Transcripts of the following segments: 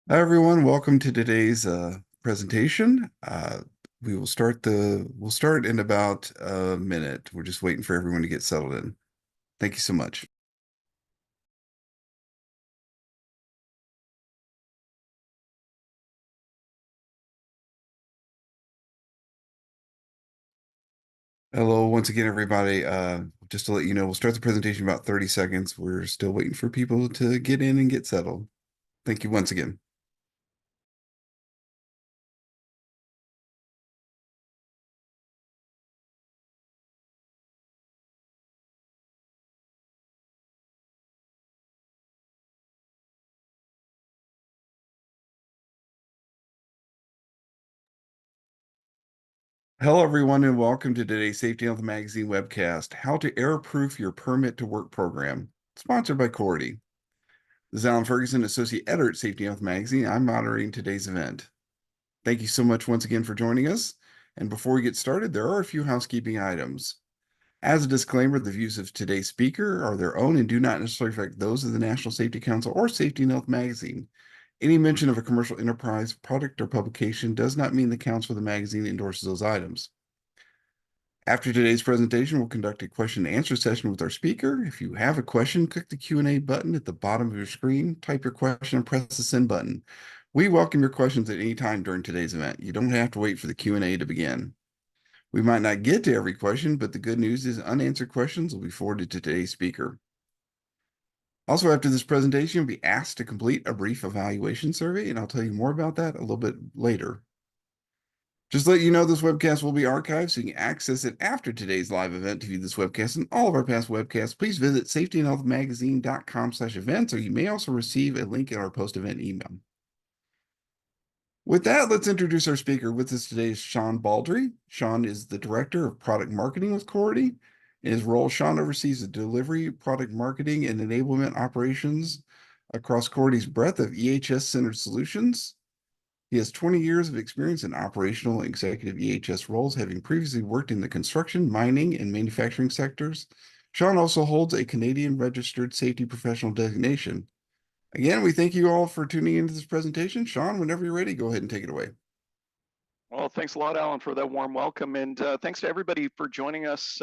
Hi everyone, welcome to today's presentation. We'll start in about a minute. We're just waiting for everyone to get settled in. Thank you so much. Hello once again, everybody. Just to let you know, we'll start the presentation in about 30 seconds. We're still waiting for people to get in and get settled. Thank you once again. Hello everyone and welcome to today's Safety Health Magazine webcast, How to Error-Proof Your Permit to Work program, sponsored by Cority. This is Alan Ferguson, Associate Editor at Safety Health Magazine. I'm moderating today's event. Thank you so much once again for joining us. And before we get started, there are a few housekeeping items. As a disclaimer, the views of today's speaker are their own and do not necessarily affect those of the National Safety Council or Safety and Health Magazine. Any mention of a commercial enterprise, product, or publication does not mean the council or the magazine endorses those items. After today's presentation, we'll conduct a question and answer session with our speaker. If you have a question, click the Q&A button at the bottom of your screen, type your question, and press the send button. We welcome your questions at any time during today's event. You don't have to wait for the Q&A to begin. We might not get to every question, but the good news is unanswered questions will be forwarded to today's speaker. Also, after this presentation, you'll be asked to complete a brief evaluation survey, and I'll tell you more about that a little bit later. Just to let you know, this webcast will be archived, so you can access it after today's live event to view this webcast and all of our past webcasts. Please visit safetyandhealthmagazine.com/events, or you may also receive a link in our post-event email. With that, let's introduce our speaker. With us today is Sean Baldry. Sean is the Director of Product Marketing with Cority. In his role, Sean oversees the delivery, product marketing, and enablement operations across Cority's breadth of EHS-centered solutions. He has 20 years of experience in operational and executive EHS roles, having previously worked in the construction, mining, and manufacturing sectors. Sean also holds a Canadian Registered Safety Professional designation. Again, we thank you all for tuning into this presentation. Sean, whenever you're ready, go ahead and take it away. Well, thanks a lot, Alan, for that warm welcome. And thanks to everybody for joining us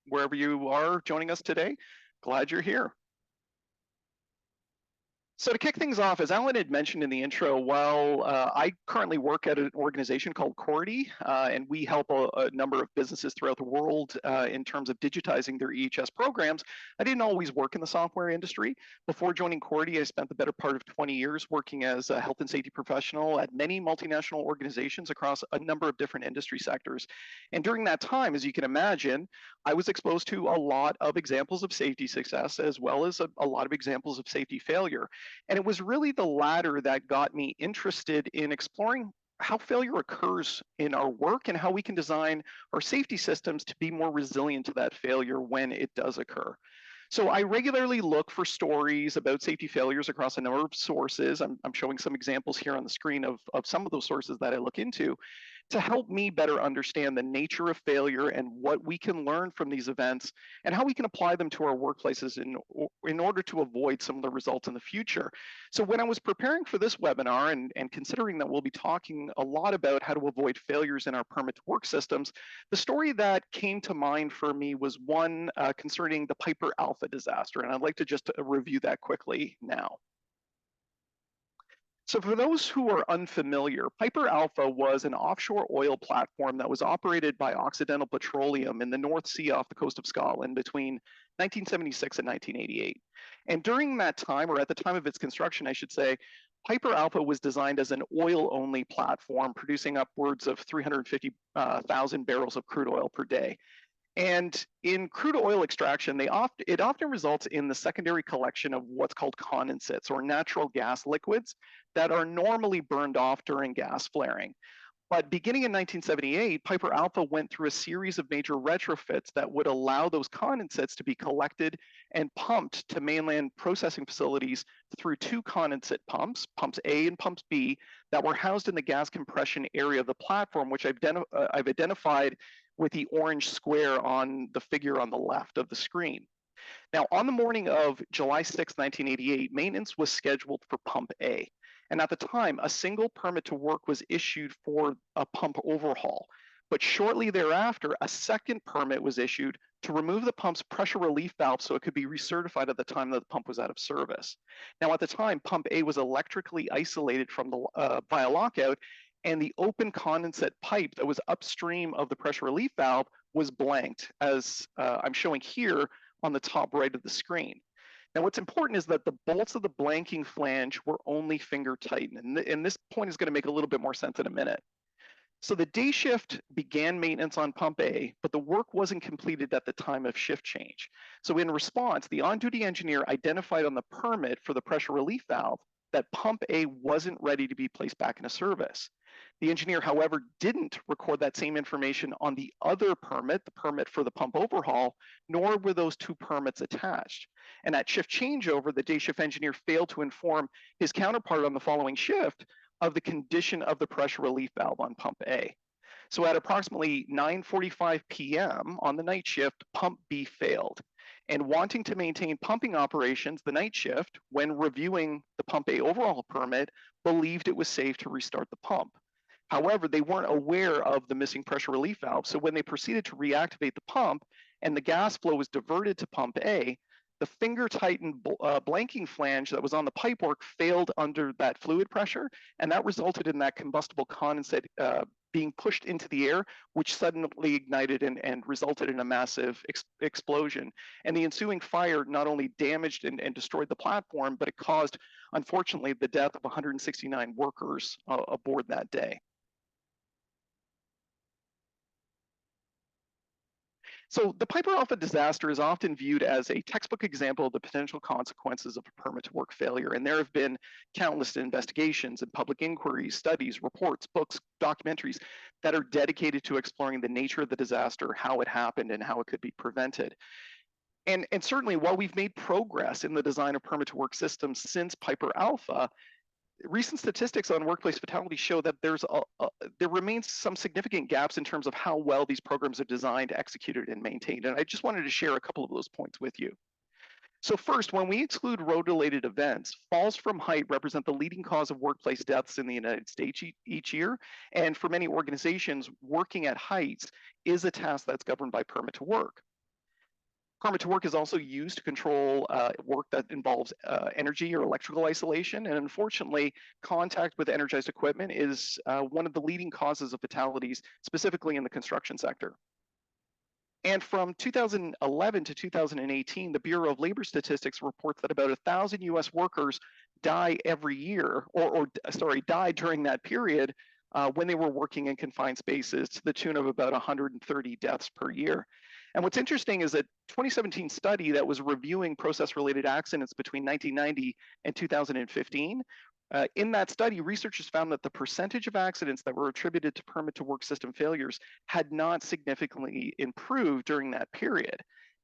wherever you are joining us today. Glad you're here. So to kick things off, as Alan had mentioned in the intro, while I currently work at an organization called Cority, and we help a number of businesses throughout the world in terms of digitizing their EHS programs, I didn't always work in the software industry. Before joining Cority, I spent the better part of 20 years working as a health and safety professional at many multinational organizations across a number of different industry sectors. And during that time, as you can imagine, I was exposed to a lot of examples of safety success, as well as a lot of examples of safety failure. And it was really the latter that got me interested in exploring how failure occurs in our work and how we can design our safety systems to be more resilient to that failure when it does occur. So I regularly look for stories about safety failures across a number of sources. I'm showing some examples here on the screen of some of those sources that I look into to help me better understand the nature of failure and what we can learn from these events and how we can apply them to our workplaces in order to avoid some of the results in the future. So when I was preparing for this webinar and considering that we'll be talking a lot about how to avoid failures in our permit to work systems, the story that came to mind for me was one concerning the Piper Alpha disaster. And I'd like to just review that quickly now. So for those who are unfamiliar, Piper Alpha was an offshore oil platform that was operated by Occidental Petroleum in the North Sea off the coast of Scotland between 1976 and 1988. And during that time, or at the time of its construction, I should say, Piper Alpha was designed as an oil-only platform, producing upwards of 350,000 barrels of crude oil per day. And in crude oil extraction, it often results in the secondary collection of what's called condensates or natural gas liquids that are normally burned off during gas flaring. But beginning in 1978, Piper Alpha went through a series of major retrofits that would allow those condensates to be collected and pumped to mainland processing facilities through two condensate pumps, pumps A and pumps B, that were housed in the gas compression area of the platform, which I've identified with the orange square on the figure on the left of the screen. Now, on the morning of July 6, 1988, maintenance was scheduled for pump A. And at the time, a single permit to work was issued for a pump overhaul. But shortly thereafter, a second permit was issued to remove the pump's pressure relief valve so it could be recertified at the time that the pump was out of service. Now, at the time, pump A was electrically isolated from the via lockout, and the open condensate pipe that was upstream of the pressure relief valve was blanked, as I'm showing here on the top right of the screen. Now, what's important is that the bolts of the blanking flange were only finger tightened, and this point is going to make a little bit more sense in a minute. So the day shift began maintenance on pump A, but the work wasn't completed at the time of shift change. So in response, the on-duty engineer identified on the permit for the pressure relief valve that pump A wasn't ready to be placed back into service. The engineer, however, didn't record that same information on the other permit, the permit for the pump overhaul, nor were those two permits attached. And at shift changeover, the day shift engineer failed to inform his counterpart on the following shift of the condition of the pressure relief valve on pump A. So at approximately 9:45 p.m. on the night shift, pump B failed. And wanting to maintain pumping operations, the night shift, when reviewing the pump A overhaul permit, believed it was safe to restart the pump. However, they weren't aware of the missing pressure relief valve. So when they proceeded to reactivate the pump and the gas flow was diverted to pump A, the finger tightened blanking flange that was on the pipework failed under that fluid pressure, and that resulted in that combustible condensate being pushed into the air, which suddenly ignited and resulted in a massive explosion. And the ensuing fire not only damaged and destroyed the platform, but it caused, unfortunately, the death of 169 workers aboard that day. So the Piper Alpha disaster is often viewed as a textbook example of the potential consequences of a permit to work failure. And there have been countless investigations and public inquiries, studies, reports, books, documentaries that are dedicated to exploring the nature of the disaster, how it happened, and how it could be prevented. And certainly, while we've made progress in the design of permit to work systems since Piper Alpha, recent statistics on workplace fatality show that there remains some significant gaps in terms of how well these programs are designed, executed, and maintained. And I just wanted to share a couple of those points with you. So first, when we exclude road-related events, falls from height represent the leading cause of workplace deaths in the United States each year. And for many organizations, working at heights is a task that's governed by permit to work. Permit to work is also used to control work that involves energy or electrical isolation. And unfortunately, contact with energized equipment is one of the leading causes of fatalities, specifically in the construction sector. And from 2011 to 2018, the Bureau of Labor Statistics reports that about 1,000 US workers die every year, died during that period when they were working in confined spaces, to the tune of about 130 deaths per year. And what's interesting is that 2017 study that was reviewing process-related accidents between 1990 and 2015, in that study, researchers found that the percentage of accidents that were attributed to permit to work system failures had not significantly improved during that period.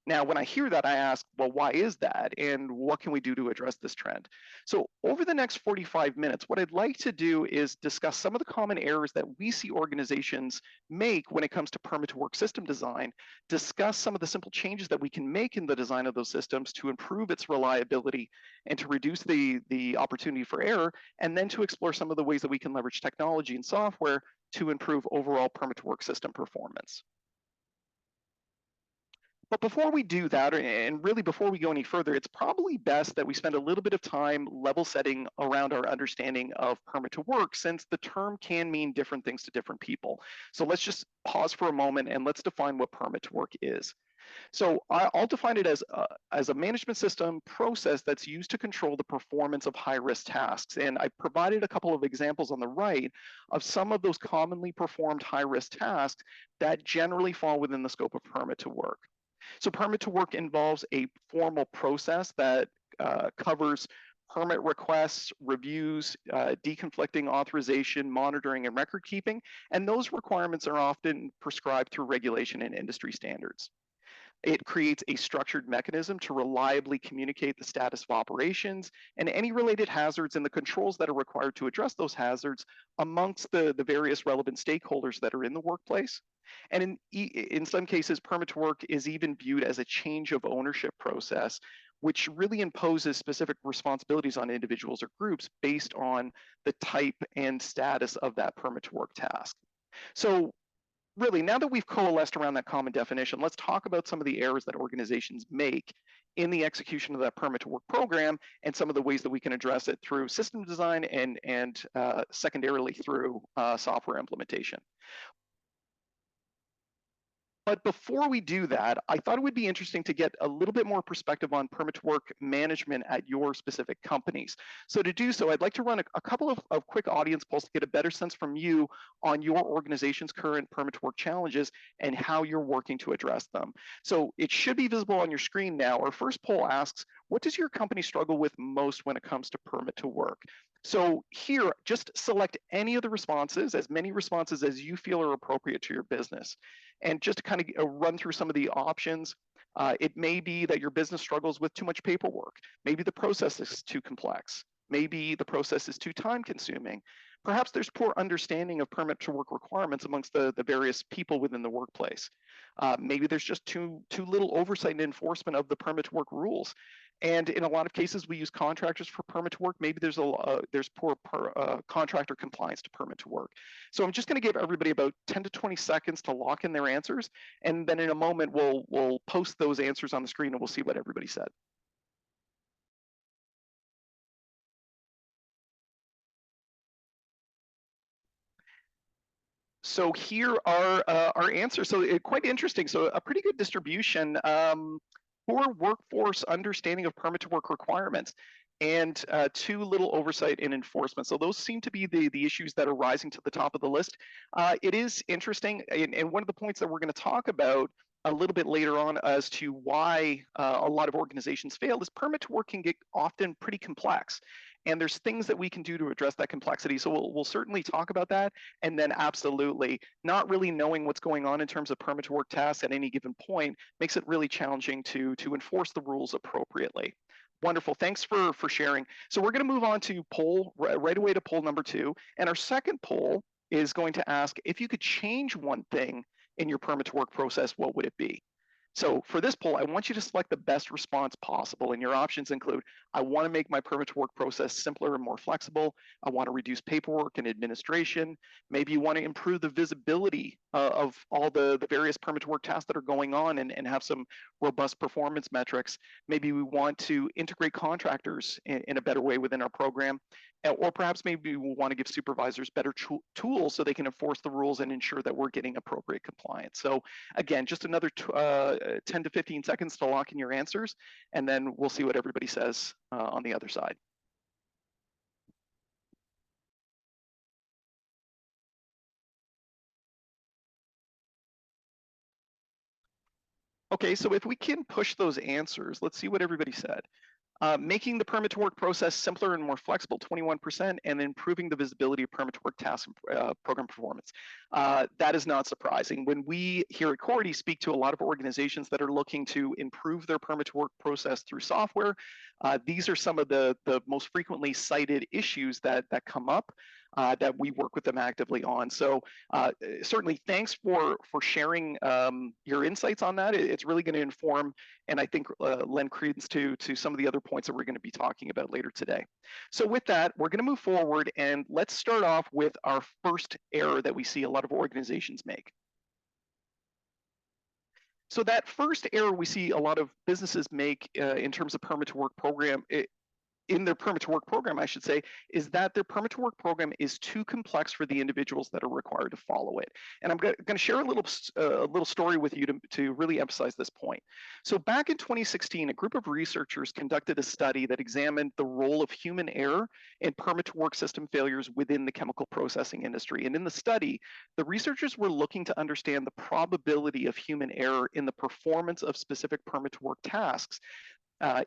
Now, when I hear that, I ask, well, why is that? And what can we do to address this trend? So over the next 45 minutes, what I'd like to do is discuss some of the common errors that we see organizations make when it comes to permit to work system design, discuss some of the simple changes that we can make in the design of those systems to improve its reliability and to reduce the opportunity for error, and then to explore some of the ways that we can leverage technology and software to improve overall permit to work system performance. But before we do that, and really before we go any further, it's probably best that we spend a little bit of time level setting around our understanding of permit to work, since the term can mean different things to different people. So let's just pause for a moment and let's define what permit to work is. So I'll define it as a management system process that's used to control the performance of high-risk tasks. And I provided a couple of examples on the right of some of those commonly performed high-risk tasks that generally fall within the scope of permit to work. So permit to work involves a formal process that covers permit requests, reviews, deconflicting authorization, monitoring, and record keeping. And those requirements are often prescribed through regulation and industry standards. It creates a structured mechanism to reliably communicate the status of operations and any related hazards and the controls that are required to address those hazards amongst the various relevant stakeholders that are in the workplace. And in some cases, permit to work is even viewed as a change of ownership process which really imposes specific responsibilities on individuals or groups based on the type and status of that permit to work task. So really, now that we've coalesced around that common definition, let's talk about some of the errors that organizations make in the execution of that permit to work program and some of the ways that we can address it through system design and secondarily through software implementation. But before we do that, I thought it would be interesting to get a little bit more perspective on permit to work management at your specific companies. So to do so, I'd like to run a couple of quick audience polls to get a better sense from you on your organization's current permit to work challenges and how you're working to address them. So it should be visible on your screen now. Our first poll asks, what does your company struggle with most when it comes to permit to work? So here, just select any of the responses, as many responses as you feel are appropriate to your business. And just to kind of run through some of the options, it may be that your business struggles with too much paperwork. Maybe the process is too complex. Maybe the process is too time consuming. Perhaps there's poor understanding of permit to work requirements amongst the various people within the workplace. Maybe there's just too little oversight and enforcement of the permit to work rules. And in a lot of cases, we use contractors for permit to work. Maybe there's poor contractor compliance to permit to work. So I'm just going to give everybody about 10 to 20 seconds to lock in their answers, and then in a moment we'll post those answers on the screen and we'll see what everybody said. So here are our answers. So quite interesting. So a pretty good distribution. Poor workforce understanding of permit to work requirements and too little oversight and enforcement. So those seem to be the issues that are rising to the top of the list. It is interesting, and one of the points that we're going to talk about a little bit later on as to why a lot of organizations fail is permit to work can get often pretty complex. And there's things that we can do to address that complexity. So we'll certainly talk about that. And then absolutely, not really knowing what's going on in terms of permit to work tasks at any given point makes it really challenging to enforce the rules appropriately. Wonderful, thanks for sharing. So we're gonna move on to poll, right away to poll number 2. And our second poll is going to ask, if you could change one thing in your permit to work process, what would it be? So for this poll, I want you to select the best response possible, and your options include, I want to make my permit to work process simpler and more flexible. I want to reduce paperwork and administration. Maybe you want to improve the visibility of all the various permit to work tasks that are going on and have some robust performance metrics. Maybe we want to integrate contractors in a better way within our program. Or perhaps maybe we want to give supervisors better tools so they can enforce the rules and ensure that we're getting appropriate compliance. So again, just another 10 to 15 seconds to lock in your answers, and then we'll see what everybody says on the other side. Okay, so if we can push those answers, let's see what everybody said. Making the permit to work process simpler and more flexible, 21%, and improving the visibility of permit to work tasks and program performance. That is not surprising. When we here at Cority speak to a lot of organizations that are looking to improve their permit to work process through software, these are some of the most frequently cited issues that come up that we work with them actively on. So certainly thanks for sharing your insights on that. It's really going to inform and I think lend credence to some of the other points that we're going to be talking about later today. So with that, we're going to move forward and let's start off with our first error that we see a lot of organizations make. So that first error we see a lot of businesses make in terms of permit to work program, in their permit to work program, I should say, is that their permit to work program is too complex for the individuals that are required to follow it. And I'm going to share a little story with you to really emphasize this point. So back in 2016, a group of researchers conducted a study that examined the role of human error in permit to work system failures within the chemical processing industry. And in the study, the researchers were looking to understand the probability of human error in the performance of specific permit to work tasks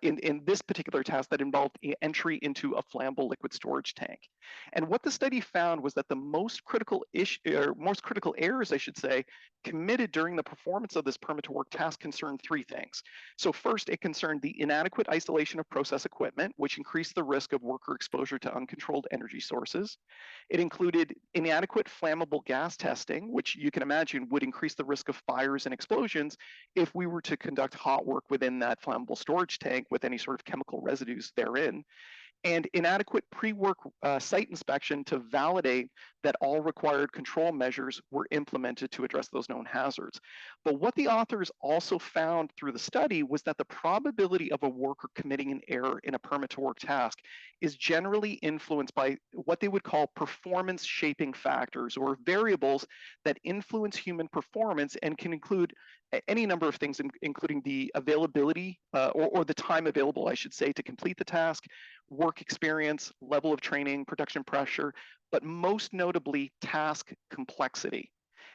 in this particular task that involved entry into a flammable liquid storage tank. And what the study found was that the most critical errors, I should say, committed during the performance of this permit to work task concerned 3 things. So first, it concerned the inadequate isolation of process equipment, which increased the risk of worker exposure to uncontrolled energy sources. It included inadequate flammable gas testing, which you can imagine would increase the risk of fires and explosions if we were to conduct hot work within that flammable storage storage tank with any sort of chemical residues therein, and inadequate pre-work site inspection to validate that all required control measures were implemented to address those known hazards. But what the authors also found through the study was that the probability of a worker committing an error in a permit to work task is generally influenced by what they would call performance shaping factors, or variables that influence human performance and can include any number of things, including the availability or the time available, I should say, to complete the task, work experience, level of training, production pressure, but most notably task complexity.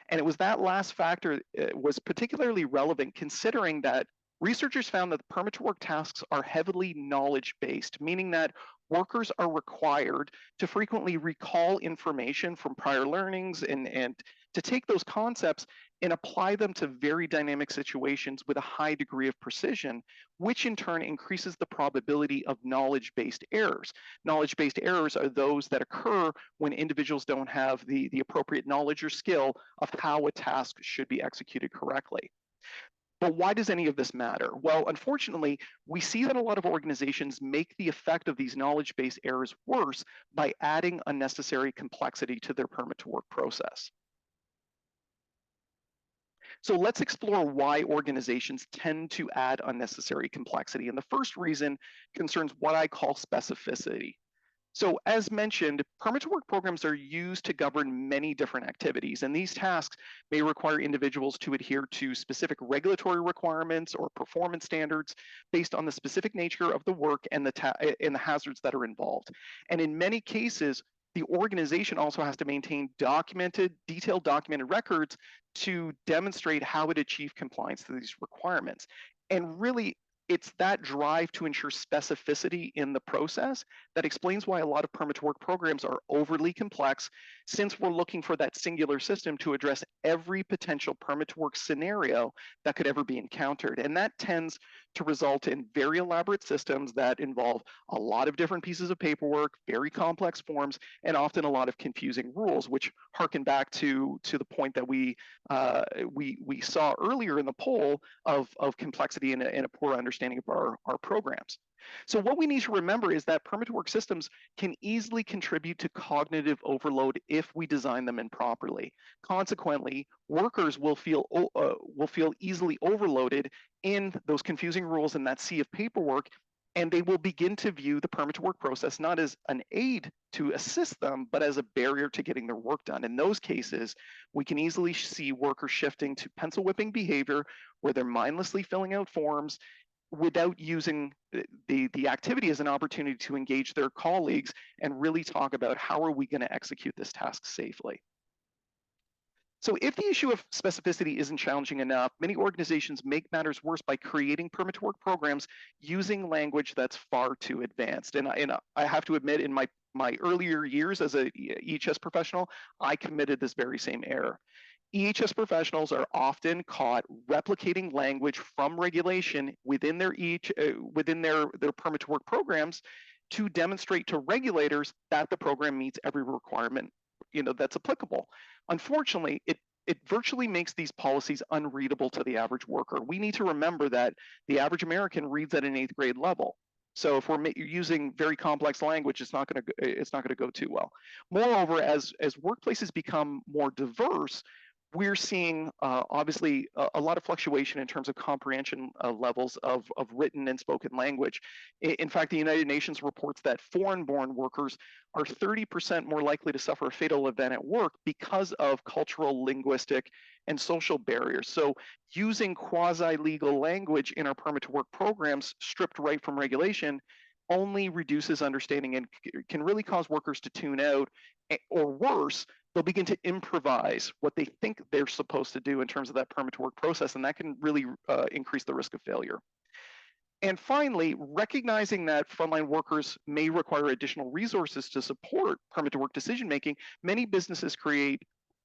And it was that last factor was particularly relevant, considering that researchers found that the permit to work tasks are heavily knowledge-based, meaning that workers are required to frequently recall information from prior learnings and to take those concepts and apply them to very dynamic situations with a high degree of precision, which in turn increases the probability of knowledge-based errors. Knowledge-based errors are those that occur when individuals don't have the appropriate knowledge or skill of how a task should be executed correctly. But why does any of this matter? Well, unfortunately, we see that a lot of organizations make the effect of these knowledge-based errors worse by adding unnecessary complexity to their permit to work process. So let's explore why organizations tend to add unnecessary complexity. And the first reason concerns what I call specificity. So as mentioned, permit to work programs are used to govern many different activities, and these tasks may require individuals to adhere to specific regulatory requirements or performance standards based on the specific nature of the work and the hazards that are involved. And in many cases, the organization also has to maintain detailed documented records to demonstrate how it achieved compliance to these requirements. And really, it's that drive to ensure specificity in the process that explains why a lot of permit to work programs are overly complex, since we're looking for that singular system to address every potential permit to work scenario that could ever be encountered. And that tends to result in very elaborate systems that involve a lot of different pieces of paperwork, very complex forms, and often a lot of confusing rules, which harken back to the point that we saw earlier in the poll of complexity and a poor understanding of our programs. So what we need to remember is that permit to work systems can easily contribute to cognitive overload if we design them improperly. Consequently, workers will feel easily overloaded in those confusing rules and that sea of paperwork, and they will begin to view the permit to work process not as an aid to assist them, but as a barrier to getting their work done. In those cases, we can easily see workers shifting to pencil whipping behavior where they're mindlessly filling out forms without using the activity as an opportunity to engage their colleagues and really talk about how are we going to execute this task safely. So if the issue of specificity isn't challenging enough, many organizations make matters worse by creating permit to work programs using language that's far too advanced. And I have to admit, in my earlier years as a EHS professional, I committed this very same error. EHS professionals are often caught replicating language from regulation within their permit to work programs to demonstrate to regulators that the program meets every requirement that's applicable. Unfortunately, it virtually makes these policies unreadable to the average worker. We need to remember that the average American reads at an 8th grade level. So if we're using very complex language, it's not going to go too well. Moreover, as workplaces become more diverse, we're seeing obviously a lot of fluctuation in terms of comprehension levels of written and spoken language. In fact, the United Nations reports that foreign-born workers are 30% more likely to suffer a fatal event at work because of cultural, linguistic, and social barriers. So using quasi-legal language in our permit to work programs stripped right from regulation only reduces understanding and can really cause workers to tune out, or worse, they'll begin to improvise what they think they're supposed to do in terms of that permit to work process, and that can really increase the risk of failure. And finally, recognizing that frontline workers may require additional resources to support permit to work decision making, many businesses create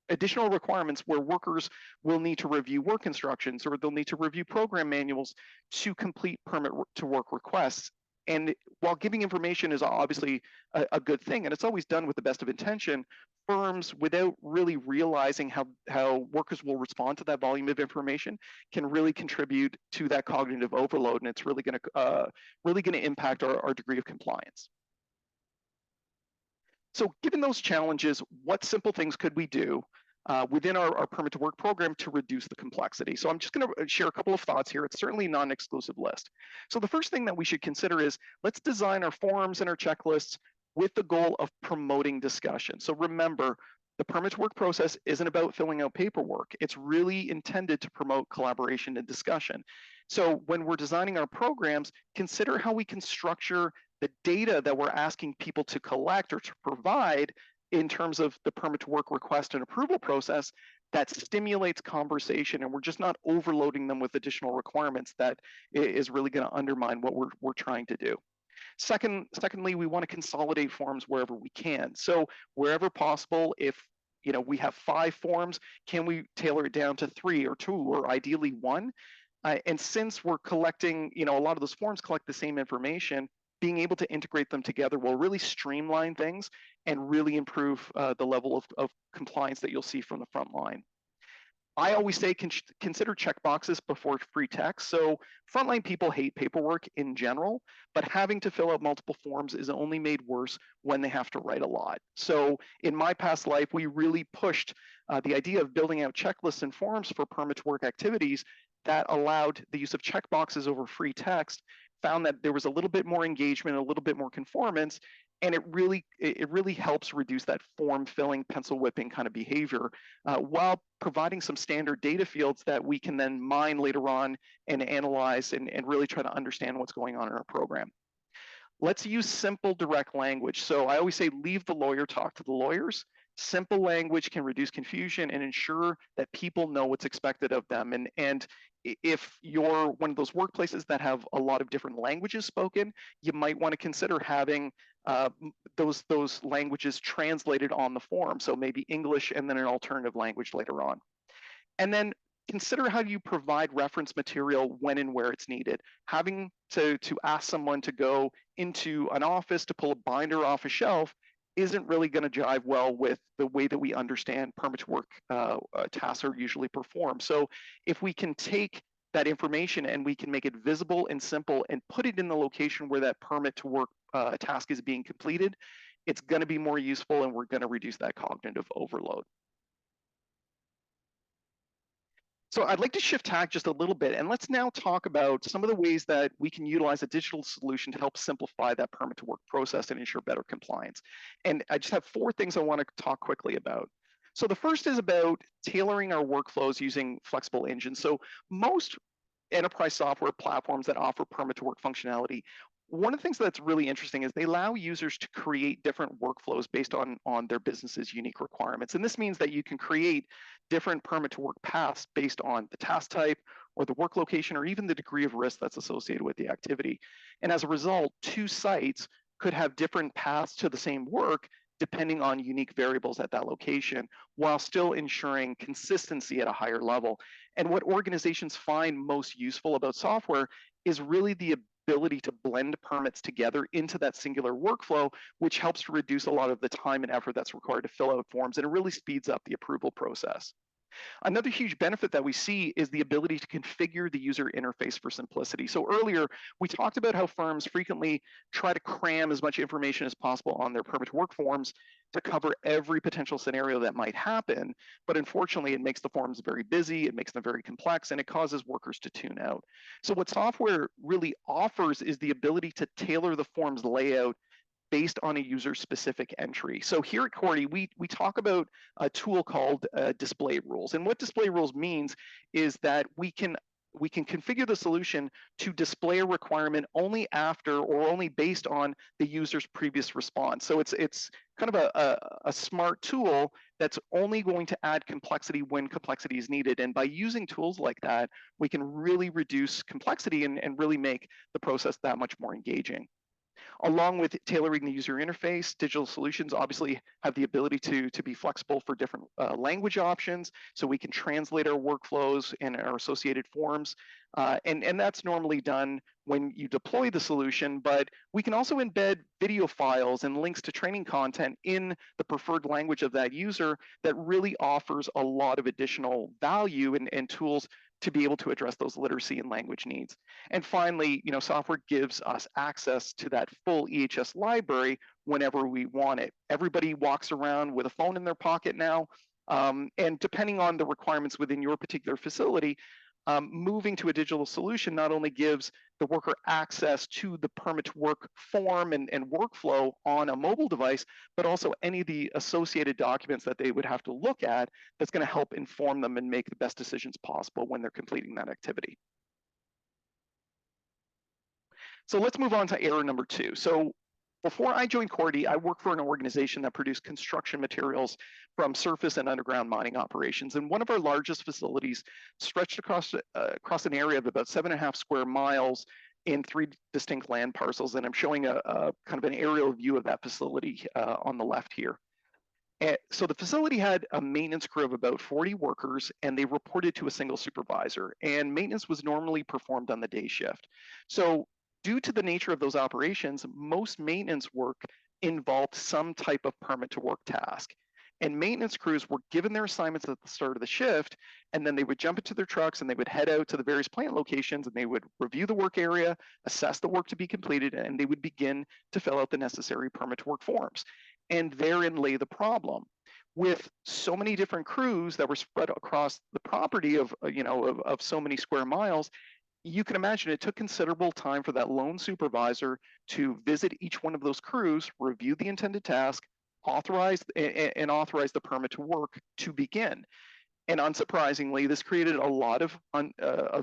additional requirements where workers will need to review work instructions or they'll need to review program manuals to complete permit to work requests. And while giving information is obviously a good thing, and it's always done with the best of intention, firms, without really realizing how workers will respond to that volume of information, can really contribute to that cognitive overload, and it's really going to impact our degree of compliance. So given those challenges, what simple things could we do within our permit to work program to reduce the complexity? So I'm just going to share a couple of thoughts here. It's certainly not an exclusive list. So the first thing that we should consider is, let's design our forms and our checklists with the goal of promoting discussion. So remember, the permit to work process isn't about filling out paperwork. It's really intended to promote collaboration and discussion. So when we're designing our programs, consider how we can structure the data that we're asking people to collect or to provide in terms of the permit to work request and approval process that stimulates conversation, and we're just not overloading them with additional requirements that is really going to undermine what we're trying to do. Secondly, we want to consolidate forms wherever we can. So wherever possible, if we have 5 forms, can we tailor it down to 3 or 2 or ideally 1? And since we're collecting, a lot of those forms collect the same information, being able to integrate them together will really streamline things and really improve the level of compliance that you'll see from the front line. I always say consider checkboxes before free text. So frontline people hate paperwork in general, but having to fill out multiple forms is only made worse when they have to write a lot. So in my past life, we really pushed the idea of building out checklists and forms for permit to work activities that allowed the use of checkboxes over free text, found that there was a little bit more engagement, a little bit more conformance, and it really helps reduce that form filling, pencil whipping kind of behavior, while providing some standard data fields that we can then mine later on and analyze and really try to understand what's going on in our program. Let's use simple, direct language. So I always say, leave the lawyer talk to the lawyers. Simple language can reduce confusion and ensure that people know what's expected of them. And if you're one of those workplaces that have a lot of different languages spoken, you might want to consider having those languages translated on the form. So maybe English and then an alternative language later on. And then consider how you provide reference material when and where it's needed. Having to ask someone to go into an office to pull a binder off a shelf isn't really going to jive well with the way that we understand permit to work tasks are usually performed. So if we can take that information and we can make it visible and simple and put it in the location where that permit to work task is being completed, it's going to be more useful and we're going to reduce that cognitive overload. So I'd like to shift tack just a little bit, and let's now talk about some of the ways that we can utilize a digital solution to help simplify that permit to work process and ensure better compliance. And I just have 4 things I want to talk quickly about. So the first is about tailoring our workflows using flexible engines. So most enterprise software platforms that offer permit to work functionality, one of the things that's really interesting is they allow users to create different workflows based on their business's unique requirements. And this means that you can create different permit to work paths based on the task type or the work location or even the degree of risk that's associated with the activity. And as a result, 2 sites could have different paths to the same work depending on unique variables at that location, while still ensuring consistency at a higher level. And what organizations find most useful about software is really the ability to blend permits together into that singular workflow, which helps to reduce a lot of the time and effort that's required to fill out forms, and it really speeds up the approval process. Another huge benefit that we see is the ability to configure the user interface for simplicity. So earlier, we talked about how firms frequently try to cram as much information as possible on their permit to work forms to cover every potential scenario that might happen. But unfortunately, it makes the forms very busy, it makes them very complex, and it causes workers to tune out. So what software really offers is the ability to tailor the form's layout based on a user-specific entry. So here at Cority, we talk about a tool called display rules. And what display rules means is that we can configure the solution to display a requirement only after or only based on the user's previous response. So it's kind of a smart tool that's only going to add complexity when complexity is needed. And by using tools like that, we can really reduce complexity and really make the process that much more engaging. Along with tailoring the user interface, digital solutions obviously have the ability to be flexible for different language options, so we can translate our workflows and our associated forms. And that's normally done when you deploy the solution, but we can also embed video files and links to training content in the preferred language of that user that really offers a lot of additional value and tools to be able to address those literacy and language needs. And finally, software gives us access to that full EHS library whenever we want it. Everybody walks around with a phone in their pocket now, and depending on the requirements within your particular facility, moving to a digital solution not only gives the worker access to the permit to work form and workflow on a mobile device, but also any of the associated documents that they would have to look at that's going to help inform them and make the best decisions possible when they're completing that activity. So let's move on to error number 2. So before I joined Cority, I worked for an organization that produced construction materials from surface and underground mining operations. And one of our largest facilities stretched across an area of about 7.5 square miles in 3 distinct land parcels. And I'm showing a kind of an aerial view of that facility on the left here. So the facility had a maintenance crew of about 40 workers, and they reported to a single supervisor. And maintenance was normally performed on the day shift. So due to the nature of those operations, most maintenance work involved some type of permit to work task. And maintenance crews were given their assignments at the start of the shift, and then they would jump into their trucks and they would head out to the various plant locations and they would review the work area, assess the work to be completed, and they would begin to fill out the necessary permit to work forms. And therein lay the problem. With so many different crews that were spread across the property of so many square miles, you can imagine it took considerable time for that lone supervisor to visit each one of those crews, review the intended task, authorize the permit to work to begin. And unsurprisingly, this created a lot of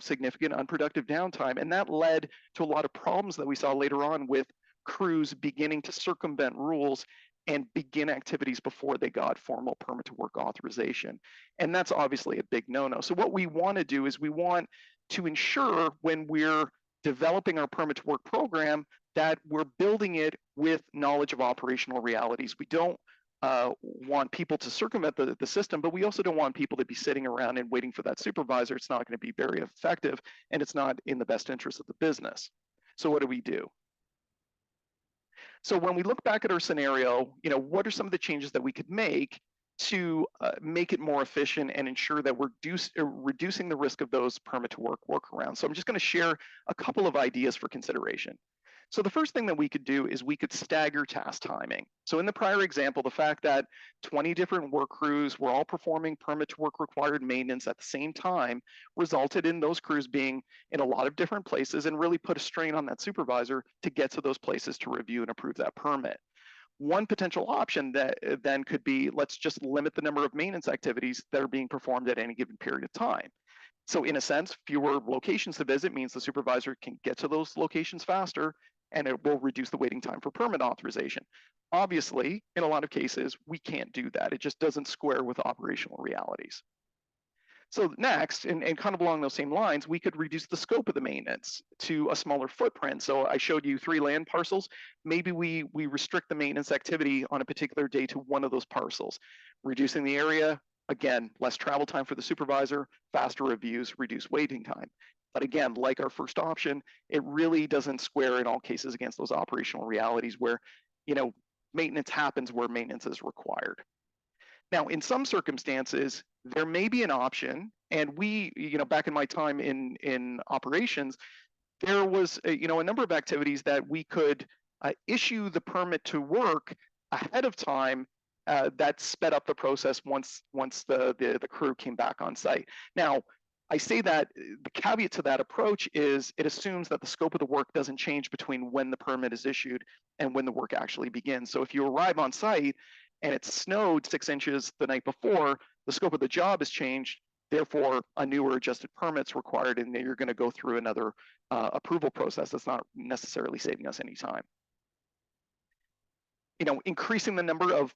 significant unproductive downtime, and that led to a lot of problems that we saw later on with crews beginning to circumvent rules and begin activities before they got formal permit to work authorization. And that's obviously a big no-no. So what we want to do is we want to ensure when we're developing our permit to work program that we're building it with knowledge of operational realities. We don't want people to circumvent the system, but we also don't want people to be sitting around and waiting for that supervisor. It's not going to be very effective, and it's not in the best interest of the business. So what do we do? So when we look back at our scenario, what are some of the changes that we could make to make it more efficient and ensure that we're reducing the risk of those permit to work workarounds? So I'm just going to share a couple of ideas for consideration. So the first thing that we could do is we could stagger task timing. So in the prior example, the fact that 20 different work crews were all performing permit to work required maintenance at the same time resulted in those crews being in a lot of different places and really put a strain on that supervisor to get to those places to review and approve that permit. One potential option that then could be, let's just limit the number of maintenance activities that are being performed at any given period of time. So in a sense, fewer locations to visit means the supervisor can get to those locations faster, and it will reduce the waiting time for permit authorization. Obviously, in a lot of cases, we can't do that. It just doesn't square with operational realities. So next, and kind of along those same lines, we could reduce the scope of the maintenance to a smaller footprint. So I showed you 3 land parcels. Maybe we restrict the maintenance activity on a particular day to one of those parcels, reducing the area. Again, less travel time for the supervisor, faster reviews, reduced waiting time. But again, like our first option, it really doesn't square in all cases against those operational realities where, maintenance happens where maintenance is required. Now, in some circumstances, there may be an option, and we, back in my time in operations, there was, a number of activities that we could issue the permit to work ahead of time that sped up the process once the crew came back on site. Now, I say that the caveat to that approach is it assumes that the scope of the work doesn't change between when the permit is issued and when the work actually begins. So if you arrive on site and it snowed 6 inches the night before, the scope of the job has changed, therefore a newer adjusted permit's required, and then you're going to go through another approval process that's not necessarily saving us any time. Increasing the number of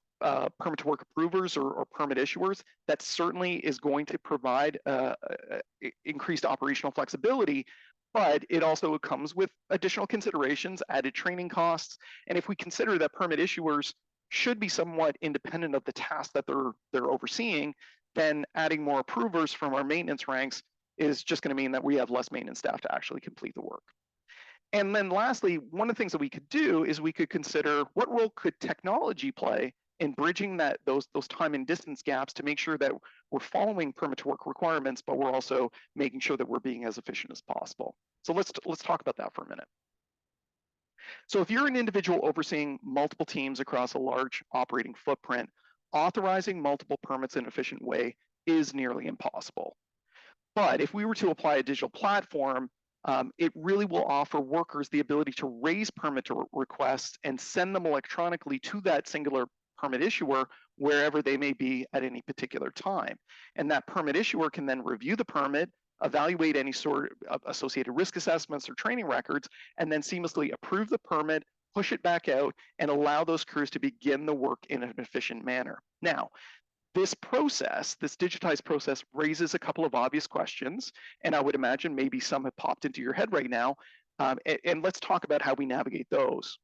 permit to work approvers or permit issuers, that certainly is going to provide increased operational flexibility, but it also comes with additional considerations, added training costs, and if we consider that permit issuers should be somewhat independent of the task that they're overseeing, then adding more approvers from our maintenance ranks is just going to mean that we have less maintenance staff to actually complete the work. And then lastly, one of the things that we could do is we could consider what role could technology play in bridging those time and distance gaps to make sure that we're following permit to work requirements, but we're also making sure that we're being as efficient as possible. So let's talk about that for a minute. So if you're an individual overseeing multiple teams across a large operating footprint, authorizing multiple permits in an efficient way is nearly impossible. But if we were to apply a digital platform, it really will offer workers the ability to raise permit requests and send them electronically to that singular permit issuer wherever they may be at any particular time. And that permit issuer can then review the permit, evaluate any sort of associated risk assessments or training records, and then seamlessly approve the permit, push it back out, and allow those crews to begin the work in an efficient manner. Now, this process, this digitized process, raises a couple of obvious questions, and I would imagine maybe some have popped into your head right now, and let's talk about how we navigate those.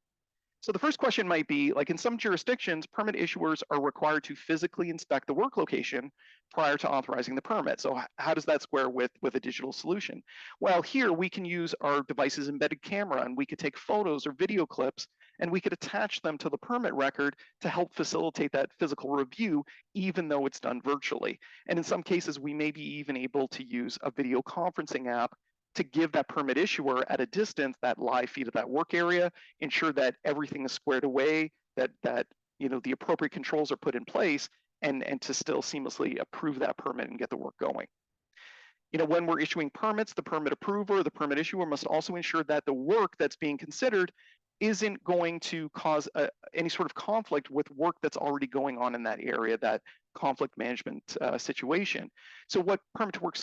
So the first question might be, like in some jurisdictions, permit issuers are required to physically inspect the work location prior to authorizing the permit. So how does that square with a digital solution? Well, here we can use our device's embedded camera, and we could take photos or video clips, and we could attach them to the permit record to help facilitate that physical review, even though it's done virtually. And in some cases, we may be even able to use a video conferencing app to give that permit issuer at a distance that live feed of that work area, ensure that everything is squared away, that the appropriate controls are put in place, and to still seamlessly approve that permit and get the work going. When we're issuing permits, the permit approver, the permit issuer must also ensure that the work that's being considered isn't going to cause any sort of conflict with work that's already going on in that area, that conflict management situation. So what permit to work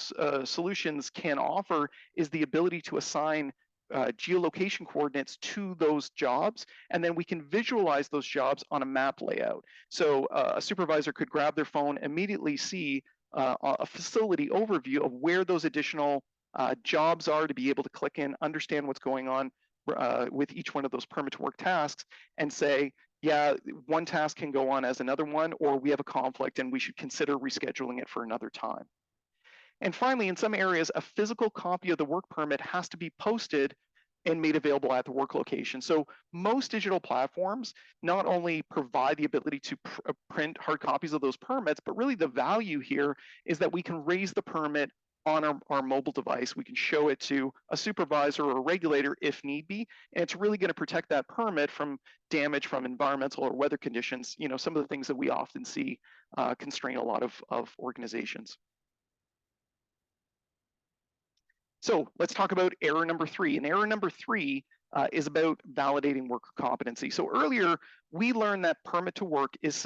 solutions can offer is the ability to assign geolocation coordinates to those jobs, and then we can visualize those jobs on a map layout. So a supervisor could grab their phone, immediately see a facility overview of where those additional jobs are, to be able to click in, understand what's going on with each one of those permit to work tasks, and say, yeah, one task can go on as another one, or we have a conflict and we should consider rescheduling it for another time. And finally, in some areas, a physical copy of the work permit has to be posted and made available at the work location. So most digital platforms not only provide the ability to print hard copies of those permits, but really the value here is that we can raise the permit on our mobile device. We can show it to a supervisor or a regulator if need be, and it's really going to protect that permit from damage from environmental or weather conditions, some of the things that we often see constrain a lot of organizations. So let's talk about error number 3. And error number 3 is about validating worker competency. So earlier, we learned that permit to work is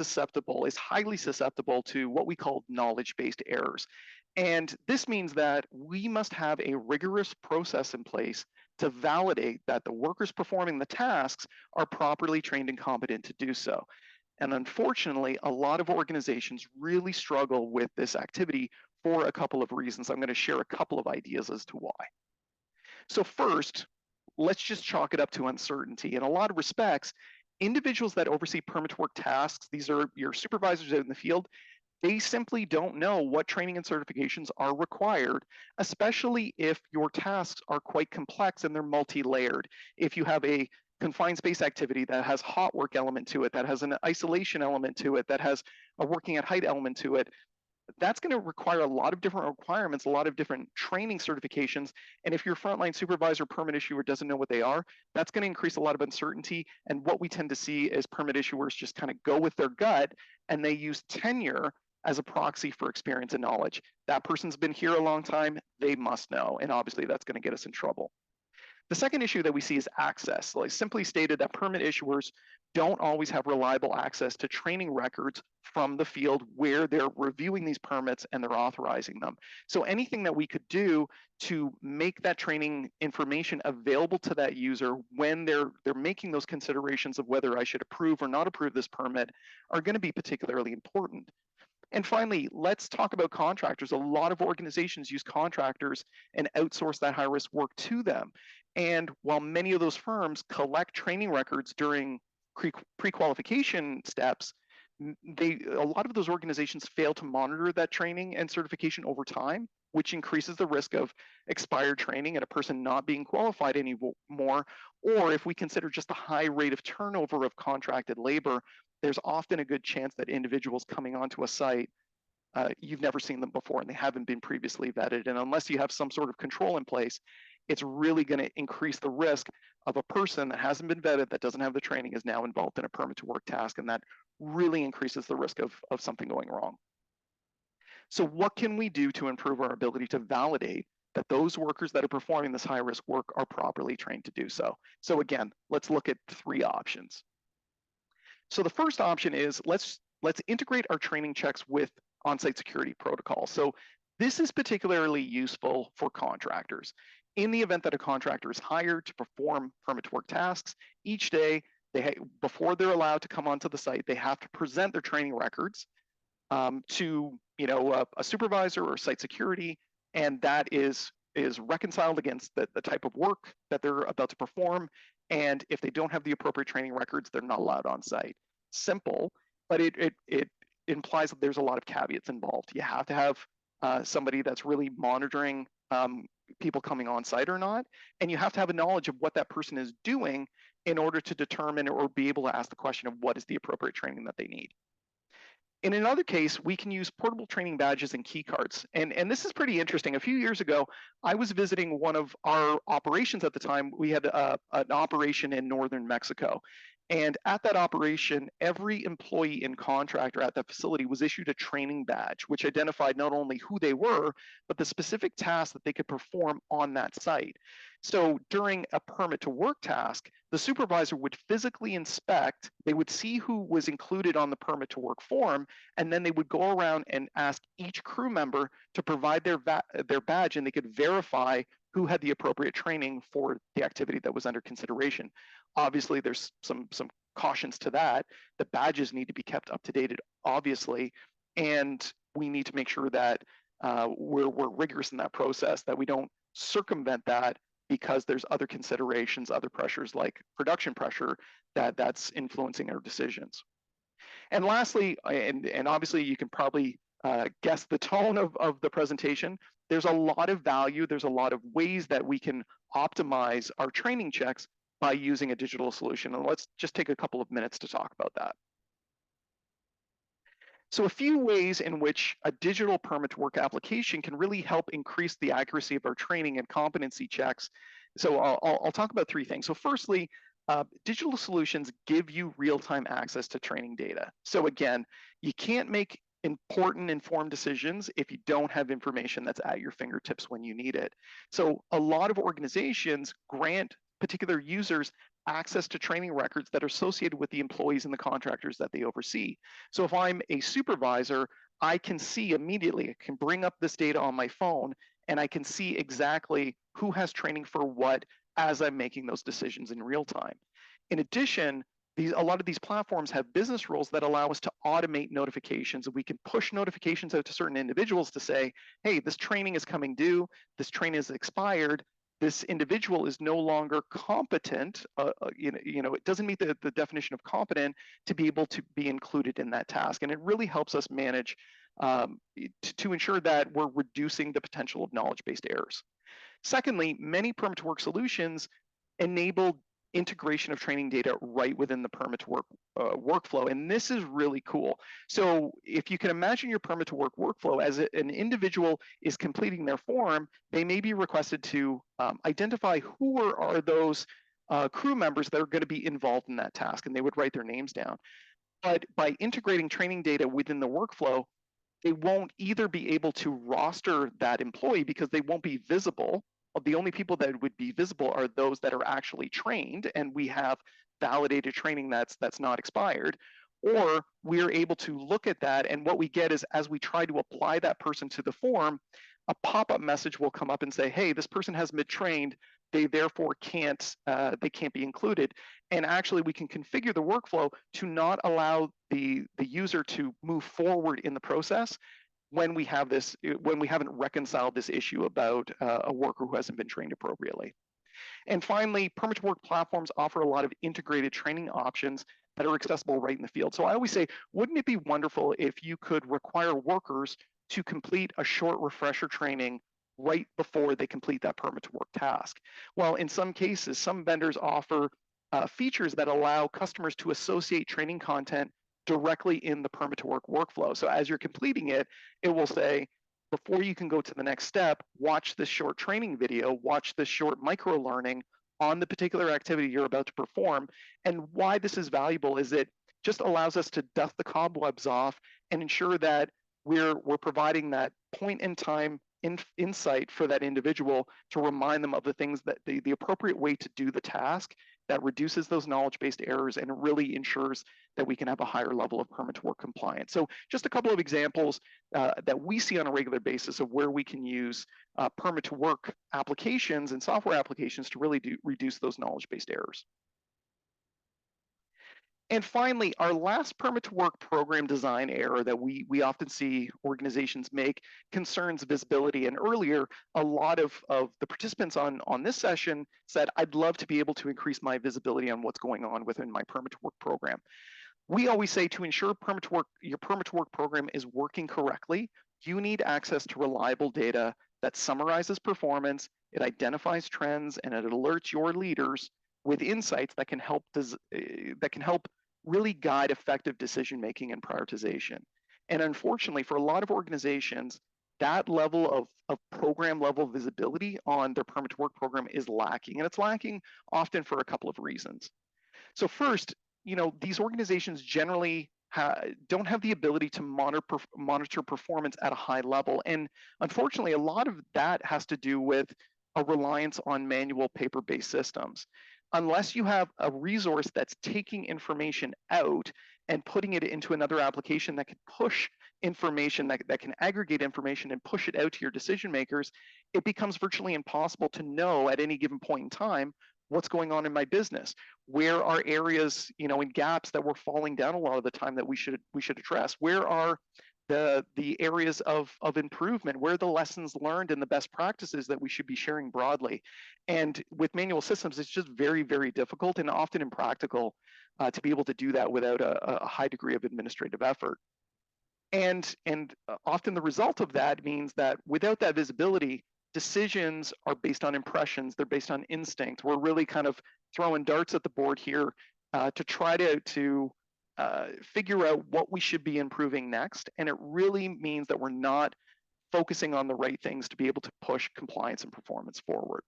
highly susceptible to what we call knowledge-based errors. And this means that we must have a rigorous process in place to validate that the workers performing the tasks are properly trained and competent to do so. And unfortunately, a lot of organizations really struggle with this activity for a couple of reasons. I'm going to share a couple of ideas as to why. So first, let's just chalk it up to uncertainty. In a lot of respects, individuals that oversee permit to work tasks, these are your supervisors out in the field, they simply don't know what training and certifications are required, especially if your tasks are quite complex and they're multi-layered. If you have a confined space activity that has hot work element to it, that has an isolation element to it, that has a working at height element to it, that's going to require a lot of different requirements, a lot of different training certifications. And if your frontline supervisor permit issuer doesn't know what they are, that's going to increase a lot of uncertainty. And what we tend to see is permit issuers just kind of go with their gut, and they use tenure as a proxy for experience and knowledge. That person's been here a long time, they must know. And obviously that's going to get us in trouble. The second issue that we see is access. Like simply stated, that permit issuers don't always have reliable access to training records from the field where they're reviewing these permits and they're authorizing them. So anything that we could do to make that training information available to that user when they're making those considerations of whether I should approve or not approve this permit are going to be particularly important. And finally, let's talk about contractors. A lot of organizations use contractors and outsource that high-risk work to them. And while many of those firms collect training records during pre-qualification steps, a lot of those organizations fail to monitor that training and certification over time, which increases the risk of expired training and a person not being qualified anymore. Or if we consider just the high rate of turnover of contracted labor, there's often a good chance that individuals coming onto a site, you've never seen them before and they haven't been previously vetted. And unless you have some sort of control in place, it's really going to increase the risk of a person that hasn't been vetted, that doesn't have the training, is now involved in a permit to work task. And that really increases the risk of something going wrong. So what can we do to improve our ability to validate that those workers that are performing this high risk work are properly trained to do so? So again, let's look at 3 options. So the first option is let's integrate our training checks with on-site security protocols. So this is particularly useful for contractors. In the event that a contractor is hired to perform permit to work tasks, each day, before they're allowed to come onto the site, they have to present their training records to a supervisor or site security, and that is reconciled against the type of work that they're about to perform. And if they don't have the appropriate training records, they're not allowed on site. Simple, but it implies that there's a lot of caveats involved. You have to have somebody that's really monitoring people coming on site or not, and you have to have a knowledge of what that person is doing in order to determine or be able to ask the question of what is the appropriate training that they need. In another case, we can use portable training badges and key cards. And this is pretty interesting. A few years ago, I was visiting one of our operations at the time. We had an operation in northern Mexico. And at that operation, every employee and contractor at that facility was issued a training badge, which identified not only who they were, but the specific tasks that they could perform on that site. So during a permit to work task, the supervisor would physically inspect, they would see who was included on the permit to work form, and then they would go around and ask each crew member to provide their badge, and they could verify who had the appropriate training for the activity that was under consideration. Obviously, there's some cautions to that. The badges need to be kept up to date, obviously, and we need to make sure that we're rigorous in that process, that we don't circumvent that because there's other considerations, other pressures like production pressure that's influencing our decisions. And lastly, and obviously you can probably guess the tone of the presentation, there's a lot of value, there's a lot of ways that we can optimize our training checks by using a digital solution. And let's just take a couple of minutes to talk about that. So a few ways in which a digital permit to work application can really help increase the accuracy of our training and competency checks. So I'll talk about 3 things. So firstly, digital solutions give you real-time access to training data. So again, you can't make important informed decisions if you don't have information that's at your fingertips when you need it. So a lot of organizations grant particular users access to training records that are associated with the employees and the contractors that they oversee. So if I'm a supervisor, I can see immediately, I can bring up this data on my phone, and I can see exactly who has training for what as I'm making those decisions in real time. In addition, a lot of these platforms have business rules that allow us to automate notifications, and we can push notifications out to certain individuals to say, hey, this training is coming due, this training is expired, this individual is no longer competent, it doesn't meet the definition of competent to be able to be included in that task. And it really helps us manage to ensure that we're reducing the potential of knowledge-based errors. Secondly, many permit to work solutions enable integration of training data right within the permit to work workflow. And this is really cool. So if you can imagine your permit to work workflow as an individual is completing their form, they may be requested to identify who are those crew members that are going to be involved in that task, and they would write their names down. But by integrating training data within the workflow, they won't either be able to roster that employee because they won't be visible. The only people that would be visible are those that are actually trained, and we have validated training that's not expired. Or we're able to look at that, and what we get is as we try to apply that person to the form, a pop-up message will come up and say, hey, this person has been trained, they therefore can't be included. And actually, we can configure the workflow to not allow the user to move forward in the process when we haven't reconciled this issue about a worker who hasn't been trained appropriately. And finally, permit to work platforms offer a lot of integrated training options that are accessible right in the field. So I always say, wouldn't it be wonderful if you could require workers to complete a short refresher training right before they complete that permit to work task? Well, in some cases, some vendors offer features that allow customers to associate training content directly in the permit to work workflow. So as you're completing it, it will say, before you can go to the next step, watch this short training video, watch this short micro learning on the particular activity you're about to perform. And why this is valuable is it just allows us to dust the cobwebs off and ensure that we're providing that point in time insight for that individual to remind them of the things that the appropriate way to do the task that reduces those knowledge-based errors and really ensures that we can have a higher level of permit to work compliance. So just a couple of examples that we see on a regular basis of where we can use permit to work applications and software applications to really reduce those knowledge-based errors. And finally, our last permit to work program design error that we often see organizations make concerns visibility. And earlier, a lot of the participants on this session said, I'd love to be able to increase my visibility on what's going on within my permit to work program. We always say to ensure your permit to work program is working correctly, you need access to reliable data that summarizes performance, it identifies trends, and it alerts your leaders with insights that can help really guide effective decision making and prioritization. And unfortunately, for a lot of organizations, that level of program level visibility on their permit to work program is lacking, and it's lacking often for a couple of reasons. So first, these organizations generally don't have the ability to monitor performance at a high level. And unfortunately, a lot of that has to do with a reliance on manual paper-based systems. Unless you have a resource that's taking information out and putting it into another application that can push information, that can aggregate information and push it out to your decision makers, it becomes virtually impossible to know at any given point in time what's going on in my business. Where are areas, and gaps that we're falling down a lot of the time that we should address? Where are the areas of improvement? Where are the lessons learned and the best practices that we should be sharing broadly? And with manual systems, it's just very, very difficult and often impractical to be able to do that without a high degree of administrative effort. And often the result of that means that without that visibility, decisions are based on impressions, they're based on instinct. We're really kind of throwing darts at the board here to try to figure out what we should be improving next. And it really means that we're not focusing on the right things to be able to push compliance and performance forward.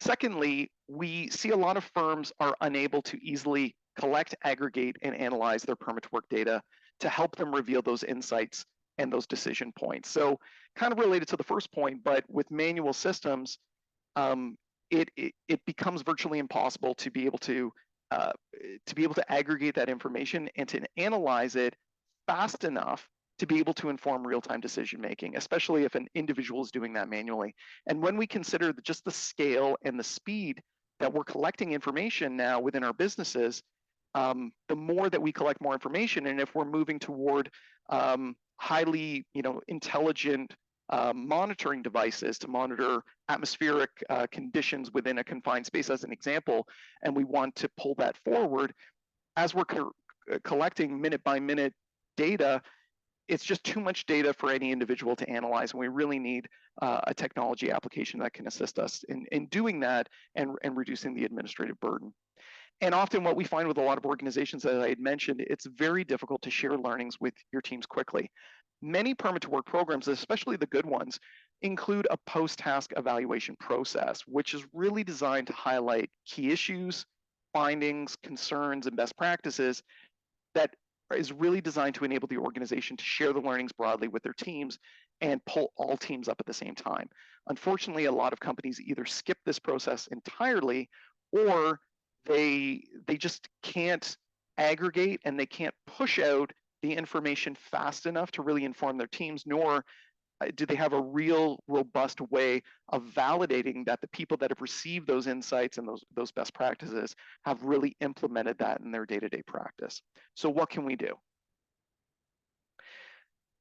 Secondly, we see a lot of firms are unable to easily collect, aggregate, and analyze their permit to work data to help them reveal those insights and those decision points. So kind of related to the first point, but with manual systems, it becomes virtually impossible to be able to aggregate that information and to analyze it fast enough to be able to inform real-time decision making, especially if an individual is doing that manually. And when we consider just the scale and the speed that we're collecting information now within our businesses, the more that we collect more information, and if we're moving toward highly intelligent monitoring devices to monitor atmospheric conditions within a confined space as an example, and we want to pull that forward, as we're collecting minute by minute data, it's just too much data for any individual to analyze, and we really need a technology application that can assist us in doing that and reducing the administrative burden. And often what we find with a lot of organizations, as I had mentioned, it's very difficult to share learnings with your teams quickly. Many permit to work programs, especially the good ones, include a post-task evaluation process, which is really designed to highlight key issues, findings, concerns, and best practices that is really designed to enable the organization to share the learnings broadly with their teams and pull all teams up at the same time. Unfortunately, a lot of companies either skip this process entirely, or they just can't aggregate and they can't push out the information fast enough to really inform their teams, nor do they have a real robust way of validating that the people that have received those insights and those best practices have really implemented that in their day-to-day practice? So what can we do?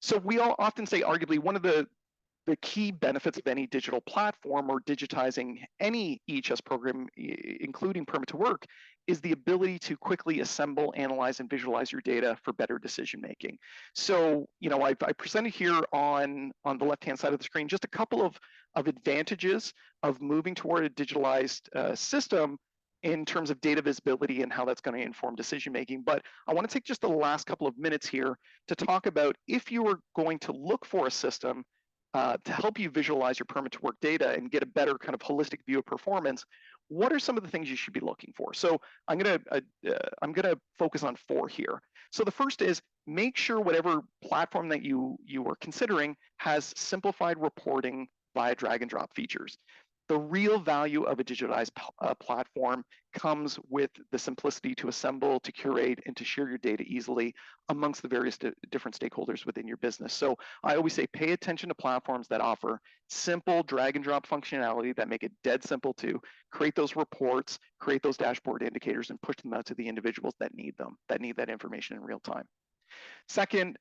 So we all often say, arguably, one of the key benefits of any digital platform or digitizing any EHS program, including permit to work, is the ability to quickly assemble, analyze, and visualize your data for better decision making. So, I presented here on the left-hand side of the screen just a couple of advantages of moving toward a digitalized system in terms of data visibility and how that's going to inform decision making. But I want to take just the last couple of minutes here to talk about, if you were going to look for a system to help you visualize your permit to work data and get a better kind of holistic view of performance, what are some of the things you should be looking for? So I'm gonna focus on 4 here. So the first is, make sure whatever platform that you are considering has simplified reporting via drag and drop features. The real value of a digitized platform comes with the simplicity to assemble, to curate, and to share your data easily amongst the various different stakeholders within your business. So I always say, pay attention to platforms that offer simple drag and drop functionality that make it dead simple to create those reports, create those dashboard indicators, and push them out to the individuals that need them, that need that information in real time. Second,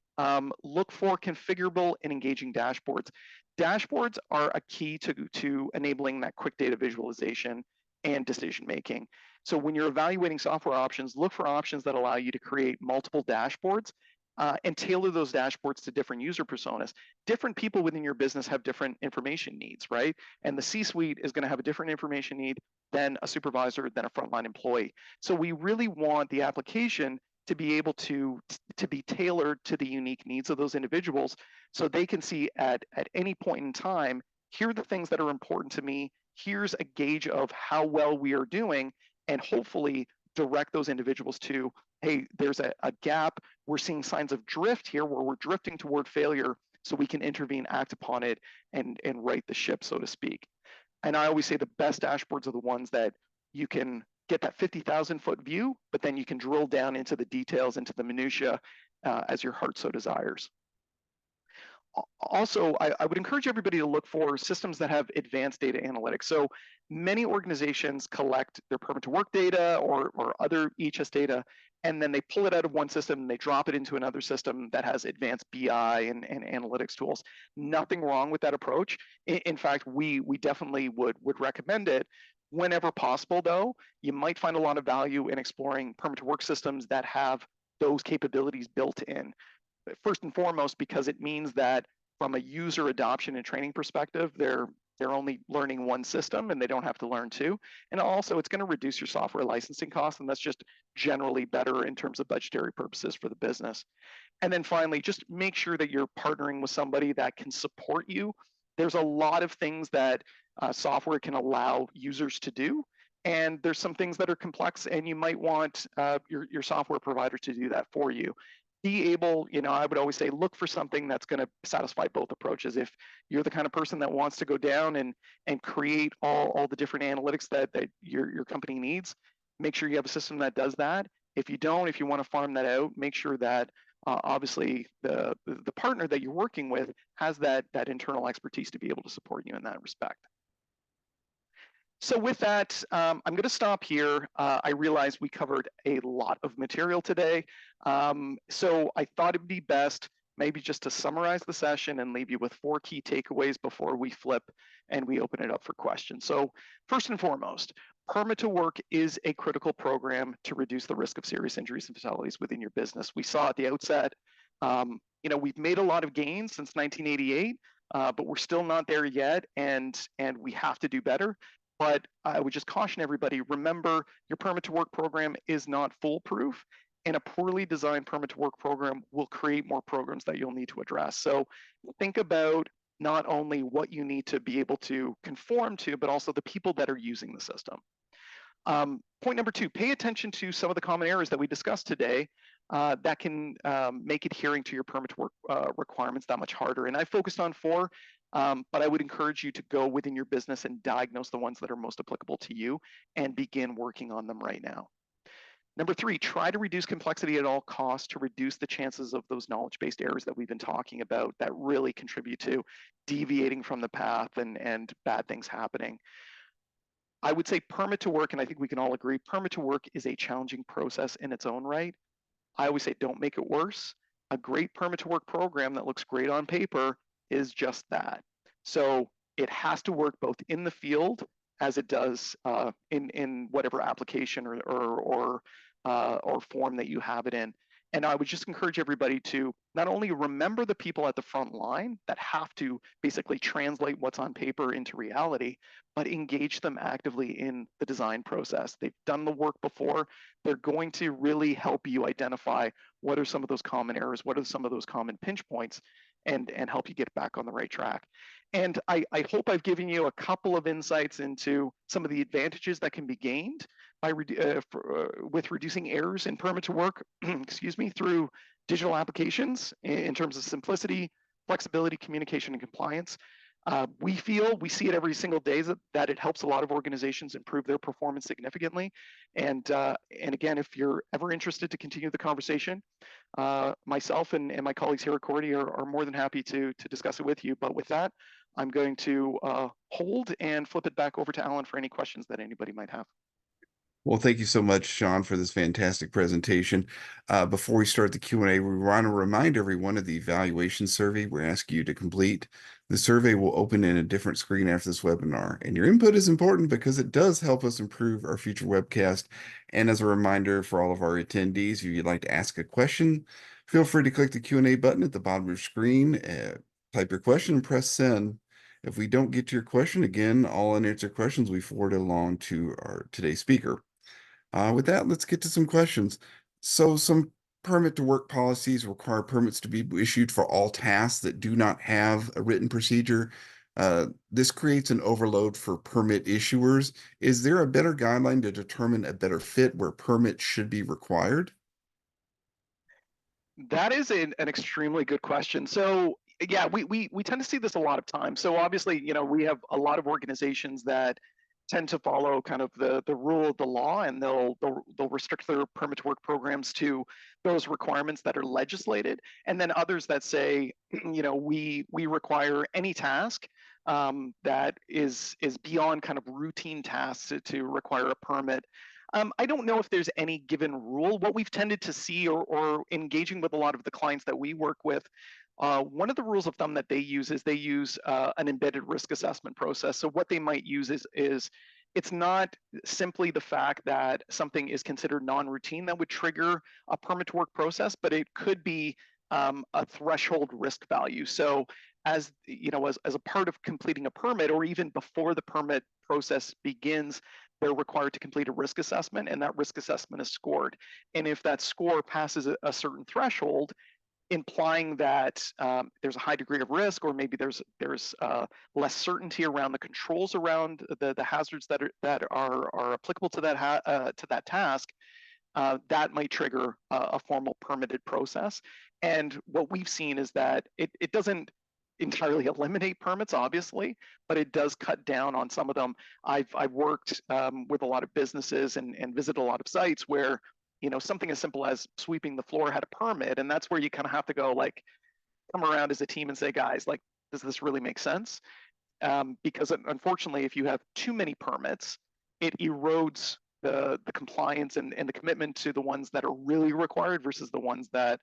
look for configurable and engaging dashboards. Dashboards are a key to enabling that quick data visualization and decision making. So when you're evaluating software options, look for options that allow you to create multiple dashboards and tailor those dashboards to different user personas. Different people within your business have different information needs, right? And the C-suite is going to have a different information need than a supervisor, than a frontline employee. So we really want the application to be able to be tailored to the unique needs of those individuals, so they can see at any point in time, here are the things that are important to me, here's a gauge of how well we are doing, and hopefully direct those individuals to, hey, there's a gap, we're seeing signs of drift here where we're drifting toward failure, so we can intervene, act upon it, and right the ship, so to speak. And I always say the best dashboards are the ones that you can get that 50,000-foot view, but then you can drill down into the details, into the minutia, as your heart so desires. Also, I would encourage everybody to look for systems that have advanced data analytics. So many organizations collect their permit to work data or other EHS data, and then they pull it out of one system and they drop it into another system that has advanced BI and analytics tools. Nothing wrong with that approach. In fact, we definitely would recommend it. Whenever possible, though, you might find a lot of value in exploring permit to work systems that have those capabilities built in. First and foremost, because it means that from a user adoption and training perspective, they're only learning one system and they don't have to learn two. And also, it's going to reduce your software licensing costs, and that's just generally better in terms of budgetary purposes for the business. And then finally, just make sure that you're partnering with somebody that can support you. There's a lot of things that software can allow users to do, and there's some things that are complex, and you might want your software provider to do that for you. Be able, I would always say, look for something that's going to satisfy both approaches. If you're the kind of person that wants to go down and create all the different analytics that your company needs, make sure you have a system that does that. If you don't, if you want to farm that out, make sure that obviously the partner that you're working with has that internal expertise to be able to support you in that respect. So with that, I'm going to stop here. I realize we covered a lot of material today. So I thought it'd be best maybe just to summarize the session and leave you with 4 key takeaways before we flip and we open it up for questions. So first and foremost, permit to work is a critical program to reduce the risk of serious injuries and fatalities within your business. We saw at the outset, we've made a lot of gains since 1988, but we're still not there yet, and we have to do better. But I would just caution everybody, remember, your permit to work program is not foolproof, and a poorly designed permit to work program will create more programs that you'll need to address. So think about not only what you need to be able to conform to, but also the people that are using the system. Point number 2, pay attention to some of the common errors that we discussed today that can make adhering to your permit to work requirements that much harder. And I focused on 4, but I would encourage you to go within your business and diagnose the ones that are most applicable to you and begin working on them right now. Number three, try to reduce complexity at all costs to reduce the chances of those knowledge-based errors that we've been talking about that really contribute to deviating from the path and bad things happening. I would say permit to work, and I think we can all agree, permit to work is a challenging process in its own right. I always say don't make it worse. A great permit to work program that looks great on paper is just that. So it has to work both in the field as it does in whatever application or form that you have it in. And I would just encourage everybody to not only remember the people at the front line that have to basically translate what's on paper into reality, but engage them actively in the design process. They've done the work before. They're going to really help you identify what are some of those common errors, what are some of those common pinch points, and help you get back on the right track. And I hope I've given you a couple of insights into some of the advantages that can be gained by with reducing errors in permit to work, excuse me, through digital applications in terms of simplicity, flexibility, communication, and compliance. We see it every single day that it helps a lot of organizations improve their performance significantly. And again, if you're ever interested to continue the conversation, myself and my colleagues here at Cority are more than happy to discuss it with you. But with that, I'm going to hold and flip it back over to Alan for any questions that anybody might have. Well, thank you so much, Sean, for this fantastic presentation. Before we start the Q&A, we want to remind everyone of the evaluation survey we're asking you to complete. The survey will open in a different screen after this webinar, and your input is important because it does help us improve our future webcast. And as a reminder for all of our attendees, if you'd like to ask a question, feel free to click the Q&A button at the bottom of your screen, type your question, and press send. If we don't get to your question, again, all unanswered questions we forward along to our today's speaker. With that, let's get to some questions. So some permit to work policies require permits to be issued for all tasks that do not have a written procedure. This creates an overload for permit issuers. Is there a better guideline to determine a better fit where permits should be required? That is an extremely good question. So yeah, we tend to see this a lot of times. So obviously, we have a lot of organizations that tend to follow kind of the rule of the law, and they'll restrict their permit to work programs to those requirements that are legislated, and then others that say, we require any task that is beyond kind of routine tasks to require a permit. I don't know if there's any given rule. What we've tended to see, or engaging with a lot of the clients that we work with, one of the rules of thumb that they use is they use an embedded risk assessment process. So what they might use is it's not simply the fact that something is considered non-routine that would trigger a permit to work process, but it could be a threshold risk value. So as a part of completing a permit, or even before the permit process begins, they're required to complete a risk assessment, and that risk assessment is scored. And if that score passes a certain threshold, implying that there's a high degree of risk, or maybe there's less certainty around the controls around the hazards that are applicable to that task, that might trigger a formal permitted process. And what we've seen is that it doesn't entirely eliminate permits, obviously, but it does cut down on some of them. I've worked with a lot of businesses and visited a lot of sites where something as simple as sweeping the floor had a permit, and that's where you kind of have to go, like, come around as a team and say, guys, like, does this really make sense? Because unfortunately, if you have too many permits, it erodes the compliance and the commitment to the ones that are really required versus the ones that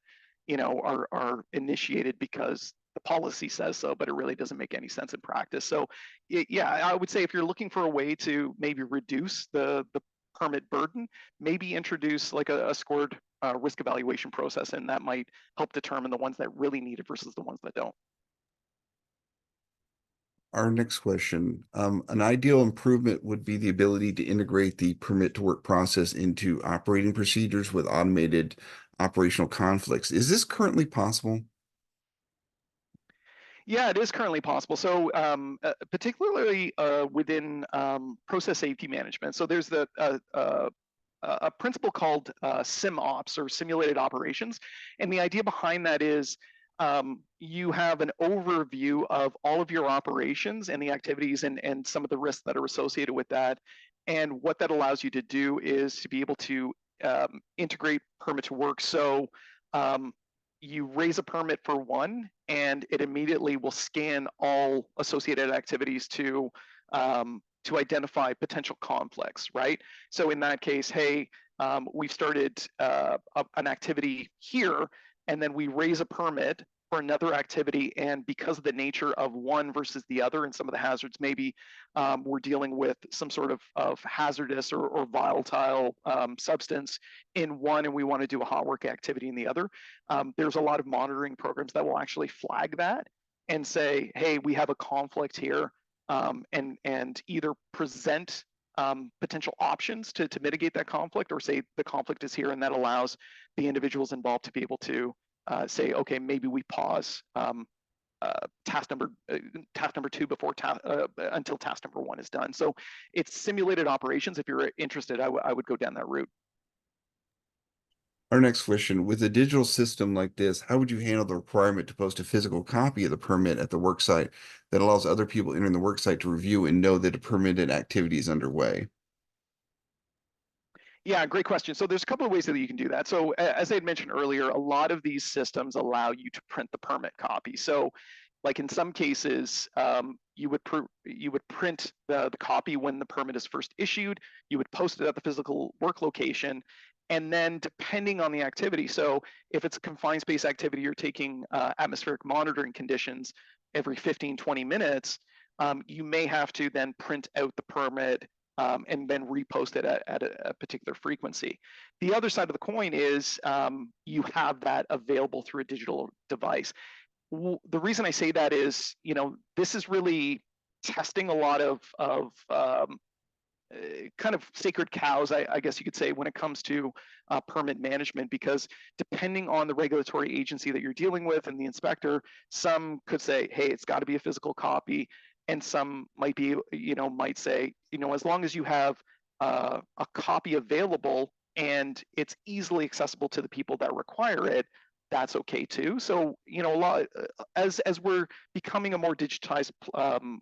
are initiated because the policy says so, but it really doesn't make any sense in practice. So yeah, I would say if you're looking for a way to maybe reduce the permit burden, maybe introduce like a scored risk evaluation process, and that might help determine the ones that really need it versus the ones that don't. Our next question, an ideal improvement would be the ability to integrate the permit to work process into operating procedures with automated operational conflicts. Is this currently possible? Yeah, it is currently possible. So particularly within process safety management. So there's a principle called sim ops, or simulated operations. And the idea behind that is you have an overview of all of your operations and the activities and some of the risks that are associated with that. And what that allows you to do is to be able to integrate permit to work. So you raise a permit for one, and it immediately will scan all associated activities to identify potential conflicts, right? So in that case, hey, we've started an activity here, and then we raise a permit for another activity, and because of the nature of one versus the other and some of the hazards, maybe we're dealing with some sort of hazardous or volatile substance in one, and we want to do a hot work activity in the other. There's a lot of monitoring programs that will actually flag that and say, hey, we have a conflict here, and either present potential options to mitigate that conflict, or say the conflict is here, and that allows the individuals involved to be able to say, okay, maybe we pause task number two before until task number one is done. So it's simulated operations. If you're interested, I would go down that route. Our next question, with a digital system like this, how would you handle the requirement to post a physical copy of the permit at the worksite that allows other people entering the worksite to review and know that a permitted activity is underway? Yeah, great question. So there's a couple of ways that you can do that. So as I had mentioned earlier, a lot of these systems allow you to print the permit copy. So like in some cases, you would print the copy when the permit is first issued, you would post it at the physical work location, and then depending on the activity, so if it's a confined space activity, you're taking atmospheric monitoring conditions every 15, 20 minutes, you may have to then print out the permit and then repost it at a particular frequency. The other side of the coin is you have that available through a digital device. The reason I say that is, this is really testing a lot of kind of sacred cows, I guess you could say, when it comes to permit management, because depending on the regulatory agency that you're dealing with and the inspector, some could say, hey, it's got to be a physical copy, and some might say, as long as you have a copy available and it's easily accessible to the people that require it, that's okay too. So, a lot as we're becoming a more digitized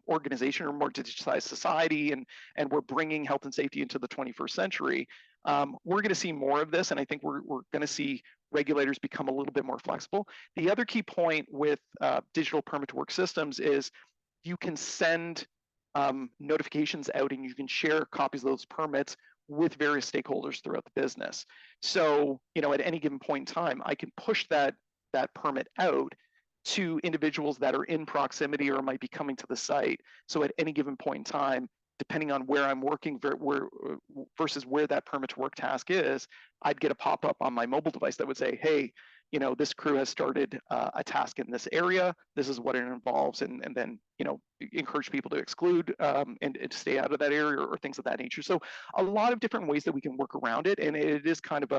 organization or more digitized society, and we're bringing health and safety into the 21st century, we're going to see more of this, and I think we're going to see regulators become a little bit more flexible. The other key point with digital permit to work systems is you can send notifications out, and you can share copies of those permits with various stakeholders throughout the business. So, at any given point in time, I can push that permit out to individuals that are in proximity or might be coming to the site. So at any given point in time, depending on where I'm working versus where that permit to work task is, I'd get a pop-up on my mobile device that would say, hey, this crew has started a task in this area. This is what it involves, and then encourage people to exclude and to stay out of that area, or things of that nature. So a lot of different ways that we can work around it, and it is kind of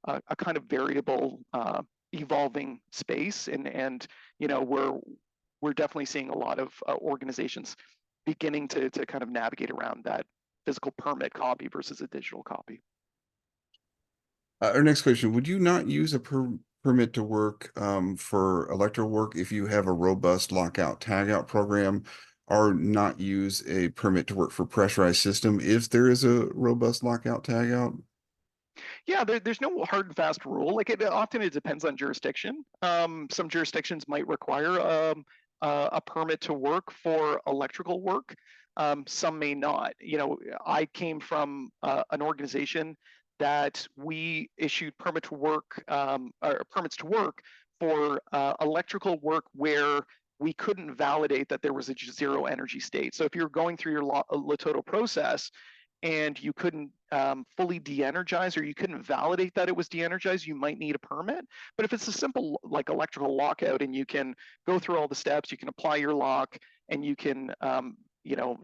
a kind of variable, evolving space, and we're definitely seeing a lot of organizations beginning to kind of navigate around that physical permit copy versus a digital copy. Our next question, would you not use a permit to work for electrical work if you have a robust lockout tagout program, or not use a permit to work for pressurized system if there is a robust lockout tagout? Yeah, there's no hard and fast rule. Like it depends on jurisdiction. Some jurisdictions might require a permit to work for electrical work. Some may not. I came from an organization that we issued permit to work or permits to work for electrical work where we couldn't validate that there was a zero energy state. So if you're going through your Latoto process and you couldn't fully de-energize, or you couldn't validate that it was de-energized, you might need a permit. But if it's a simple like electrical lockout, and you can go through all the steps, you can apply your lock, and you can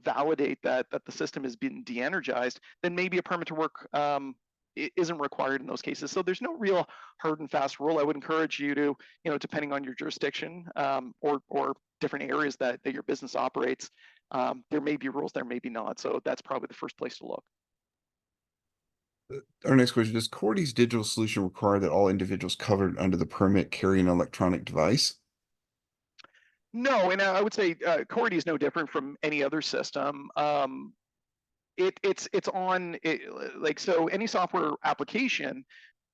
validate that the system has been de-energized, then maybe a permit to work isn't required in those cases. So there's no real hard and fast rule. I would encourage you to, depending on your jurisdiction or different areas that your business operates, there may be rules, there may be not. So that's probably the first place to look. Our next question, does Cority's digital solution require that all individuals covered under the permit carry an electronic device? No, and I would say Cority is no different from any other system. It's on it, like, so any software application,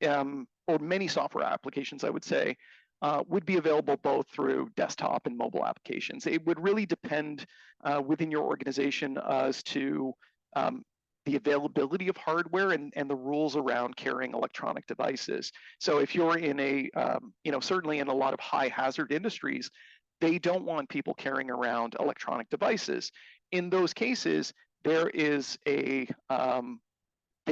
or many software applications, I would say, would be available both through desktop and mobile applications. It would really depend within your organization as to the availability of hardware and the rules around carrying electronic devices. So if you're in a, certainly in a lot of high hazard industries, they don't want people carrying around electronic devices. In those cases, there is they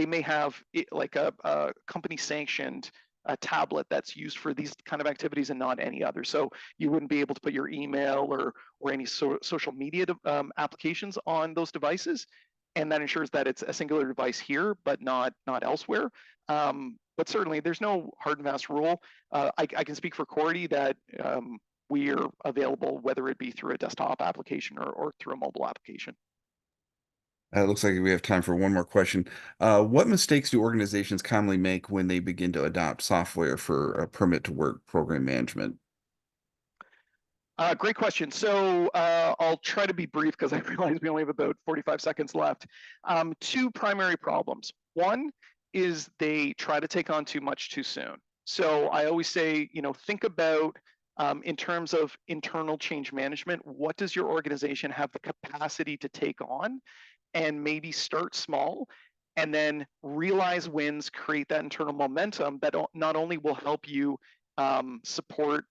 may have like a company sanctioned a tablet that's used for these kind of activities and not any other. So you wouldn't be able to put your email or any social media applications on those devices, and that ensures that it's a singular device here, but not elsewhere. But certainly, there's no hard and fast rule. I can speak for Cority that we are available whether it be through a desktop application or through a mobile application. It looks like we have time for one more question. What mistakes do organizations commonly make when they begin to adopt software for permit to work program management? Great question. So I'll try to be brief because I realize we only have about 45 seconds left. Two primary problems. One is they try to take on too much too soon. So I always say, think about in terms of internal change management, what does your organization have the capacity to take on? And maybe start small and then realize wins, create that internal momentum that not only will help you support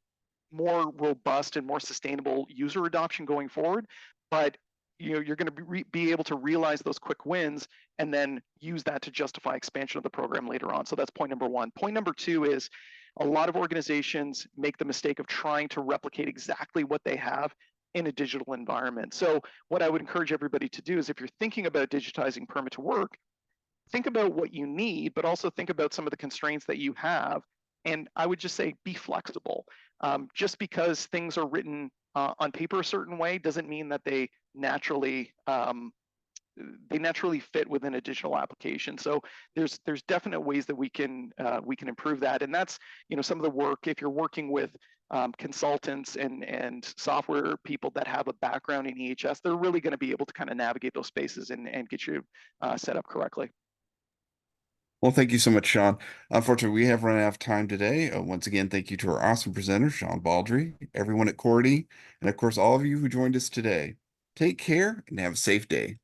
more robust and more sustainable user adoption going forward, but you're going to be able to realize those quick wins and then use that to justify expansion of the program later on. So that's point number one. Point number two is a lot of organizations make the mistake of trying to replicate exactly what they have in a digital environment. So what I would encourage everybody to do is if you're thinking about digitizing permit to work, think about what you need, but also think about some of the constraints that you have. And I would just say be flexible. Just because things are written on paper a certain way doesn't mean that they naturally fit within a digital application. So there's definite ways that we can improve that, and that's some of the work. If you're working with consultants and software people that have a background in EHS, they're really going to be able to kind of navigate those spaces and get you set up correctly. Well, thank you so much, Sean. Unfortunately, we have run out of time today. Once again, thank you to our awesome presenter, Sean Baldry, everyone at Cority, and of course, all of you who joined us today. Take care and have a safe day.